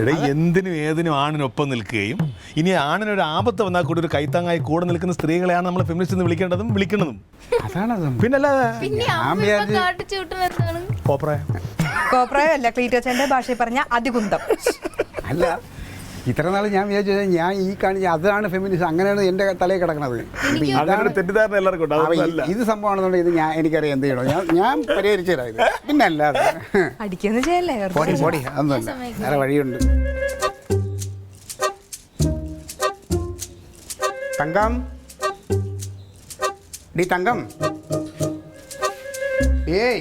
എടാ എന്തിനും ഏതിനും ആണിനൊപ്പം നിൽക്കുകയും ഇനി ആണിനൊരു ആപത്ത് വന്നാൽ കൂടി ഒരു കൈത്താങ്ങായി കൂടെ നിൽക്കുന്ന സ്ത്രീകളെയാണ് നമ്മൾ ഫെമിനിസ്റ്റ് എന്ന് വിളിക്കേണ്ടതും അതാണത്. പിന്നല്ലാതെ കോപ്രായം അല്ല, ക്ലീറ്റോച്ചന്റെ ഭാഷയിൽ പറഞ്ഞ അതികുന്തം. അല്ല, ഇത്ര നാൾ ഞാൻ വിചാരിച്ചത് ഞാൻ ഈ കാണിച്ച അതാണ് ഫെമിനിസം, അങ്ങനെയാണ് എൻ്റെ തലയിൽ കിടക്കുന്നത്. തെറ്റിദ്ധാരണ എല്ലാവർക്കും ഉണ്ട്. ഇത് സംഭവമാണെന്നുണ്ടെങ്കിൽ ഇത് എനിക്കറിയാം എന്ത് ചെയ്യണോ, ഞാൻ പരിഹരിച്ചു തരാം ഇത്. പിന്നെ അല്ലാതെ അടിക്കുന്നു ചെയ്യല്ലേ, പൊടി അതൊന്നുമല്ല, വേറെ വഴിയുണ്ട്. തങ്കം, ഡി തങ്കം, ഏയ്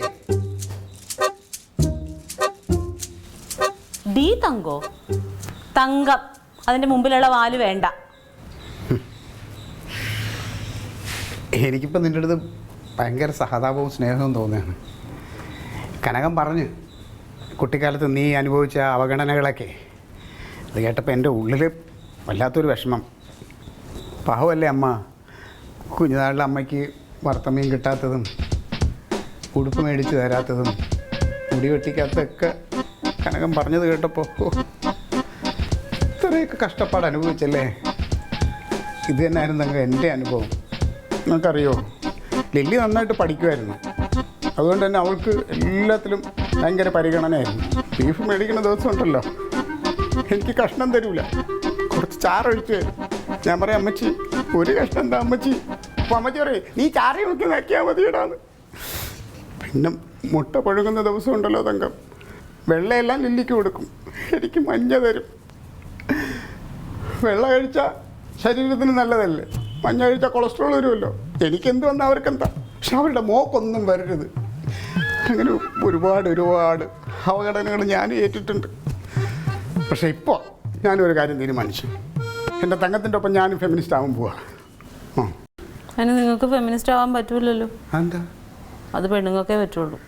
ഡി തങ്കോ, തങ്കം, അതിന്റെ മുമ്പിലുള്ള വാല് വേണ്ട. എനിക്കിപ്പോൾ നിൻ്റെ അടുത്ത് ഭയങ്കര സഹതാപവും സ്നേഹവും തോന്നുകയാണ്. കനകം പറഞ്ഞ് കുട്ടിക്കാലത്ത് നീ അനുഭവിച്ച അവഗണനകളൊക്കെ അത് കേട്ടപ്പോൾ എൻ്റെ ഉള്ളിൽ വല്ലാത്തൊരു വിഷമം. പാവമല്ലേ അമ്മ, കുഞ്ഞുനാളിൽ അമ്മയ്ക്ക് വറുത്തമീൻ കിട്ടാത്തതും ഉടുപ്പ് മേടിച്ച് തരാത്തതും മുടി വെട്ടിക്കാത്തതൊക്കെ കനകം പറഞ്ഞത് കേട്ടപ്പോൾ ഇത്രയൊക്കെ കഷ്ടപ്പാട് അനുഭവിച്ചല്ലേ. ഇത് തന്നെയായിരുന്നു തങ്ക എൻ്റെ അനുഭവം. നിങ്ങൾക്കറിയോ, ലില്ലി നന്നായിട്ട് പഠിക്കുമായിരുന്നു, അതുകൊണ്ട് തന്നെ അവൾക്ക് എല്ലാത്തിലും ഭയങ്കര പരിഗണനയായിരുന്നു. ബീഫ് മേടിക്കുന്ന ദിവസം ഉണ്ടല്ലോ, എനിക്ക് കഷ്ണം തരൂല, കുറച്ച് ചാറൊഴിച്ച് തരും. ഞാൻ പറയാം അമ്മച്ചി ഒരു കഷ്ണം എന്താ അമ്മച്ചി, അപ്പോൾ അമ്മച്ചി പറയും നീ ചാറി നോക്കി നോക്കിയാൽ മതിയിടാന്ന്. പിന്നെ മുട്ട പുഴുങ്ങുന്ന ദിവസം ഉണ്ടല്ലോ തങ്കം, വെള്ളയെല്ലാം ലില്ലിക്ക് കൊടുക്കും, എനിക്ക് മഞ്ഞ തരും. വെള്ളം കഴിച്ചാൽ ശരീരത്തിന് നല്ലതല്ലേ, മഞ്ഞ കഴിച്ചാൽ കൊളസ്ട്രോൾ വരുമല്ലോ. എനിക്കെന്ത് വന്നാൽ അവർക്കെന്താ, പക്ഷെ അവരുടെ മോക്കൊന്നും വരരുത്. അങ്ങനെ ഒരുപാട് അവഗണനകൾ ഞാൻ ഏറ്റിട്ടുണ്ട്. പക്ഷേ ഇപ്പോൾ ഞാനൊരു കാര്യം തീരുമാനിച്ചു, എൻ്റെ തങ്കത്തിൻ്റെ ഒപ്പം ഞാനും ഫെമിനിസ്റ്റ് ആവാൻ പോവാ. അതിന് നിങ്ങൾക്ക് ഫെമിനിസ്റ്റ് ആവാൻ പറ്റൂലല്ലോ. എന്താ? അത് പെണ്ണുങ്ങൾക്കേ പറ്റുള്ളൂ.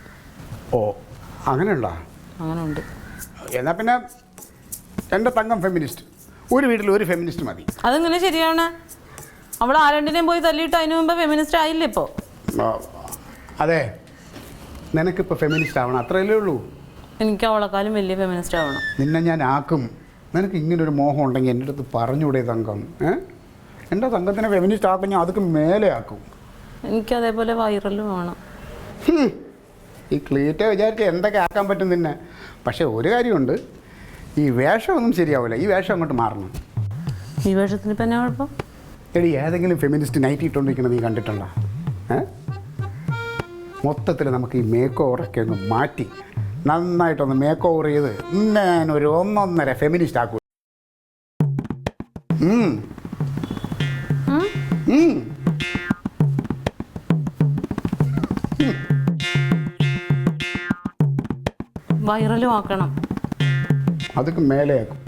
ഓ അങ്ങനെ ഉണ്ടോ? അങ്ങനെ ഉണ്ട്. എന്നാൽ പിന്നെ എൻ്റെ തങ്കം ഫെമിനിസ്റ്റ്, ഒരു വീട്ടിൽ ഒരു ഫെമിനിസ്റ്റ് മതി. അതെങ്ങനെ ശരിയാണ്? അവൾ ആരണ്ടിനെയും പോയി തല്ലിയിട്ട് അതിനു മുമ്പ് ഫെമിനിസ്റ്റ് ആയില്ലേ ഇപ്പോൾ? അതെ, നിനക്കിപ്പോൾ ഫെമിനിസ്റ്റ് ആവണം, അത്രയല്ലേ ഉള്ളൂ. എനിക്ക് അവളെക്കാളും വലിയ ഫെമിനിസ്റ്റ് ആവണം. നിന്നെ ഞാൻ ആക്കും. നിനക്ക് ഇങ്ങനൊരു മോഹം ഉണ്ടെങ്കിൽ എൻ്റെ അടുത്ത് പറഞ്ഞൂടെ തങ്കം? എൻ്റെ തങ്കത്തിനെ ഫെമിനിസ്റ്റ് ആക്കും, ഞാൻ അതൊക്കെ മേലെ ആക്കും. എനിക്ക് അതേപോലെ വൈറലും വേണം. ഈ ക്ലീറ്റ വിചാരിച്ച് എന്തൊക്കെ ആക്കാൻ പറ്റും നിന്നെ. പക്ഷേ ഒരു കാര്യമുണ്ട്, ഈ വേഷമൊന്നും ശരിയാവില്ല, ഈ വേഷം അങ്ങോട്ട് മാറണം. ഈ വേഷത്തിന് ഇപ്പം എന്നാ കുഴപ്പം? എടി, ഏതെങ്കിലും ഫെമിനിസ്റ്റ് നൈറ്റ് ഇട്ടുകൊണ്ടിരിക്കുന്നത് നീ കണ്ടിട്ടുണ്ടോ? മൊത്തത്തിൽ നമുക്ക് ഈ മേക്ക് ഓവറൊക്കെ ഒന്ന് മാറ്റി നന്നായിട്ടൊന്ന് മേക്ക് ഓവർ ചെയ്ത് ഞാനൊരു 1.5 ഫെമിനിസ്റ്റ് ആക്കും. വൈറലും ആക്കണം. അതൊക്കെ മേലെയാക്കും.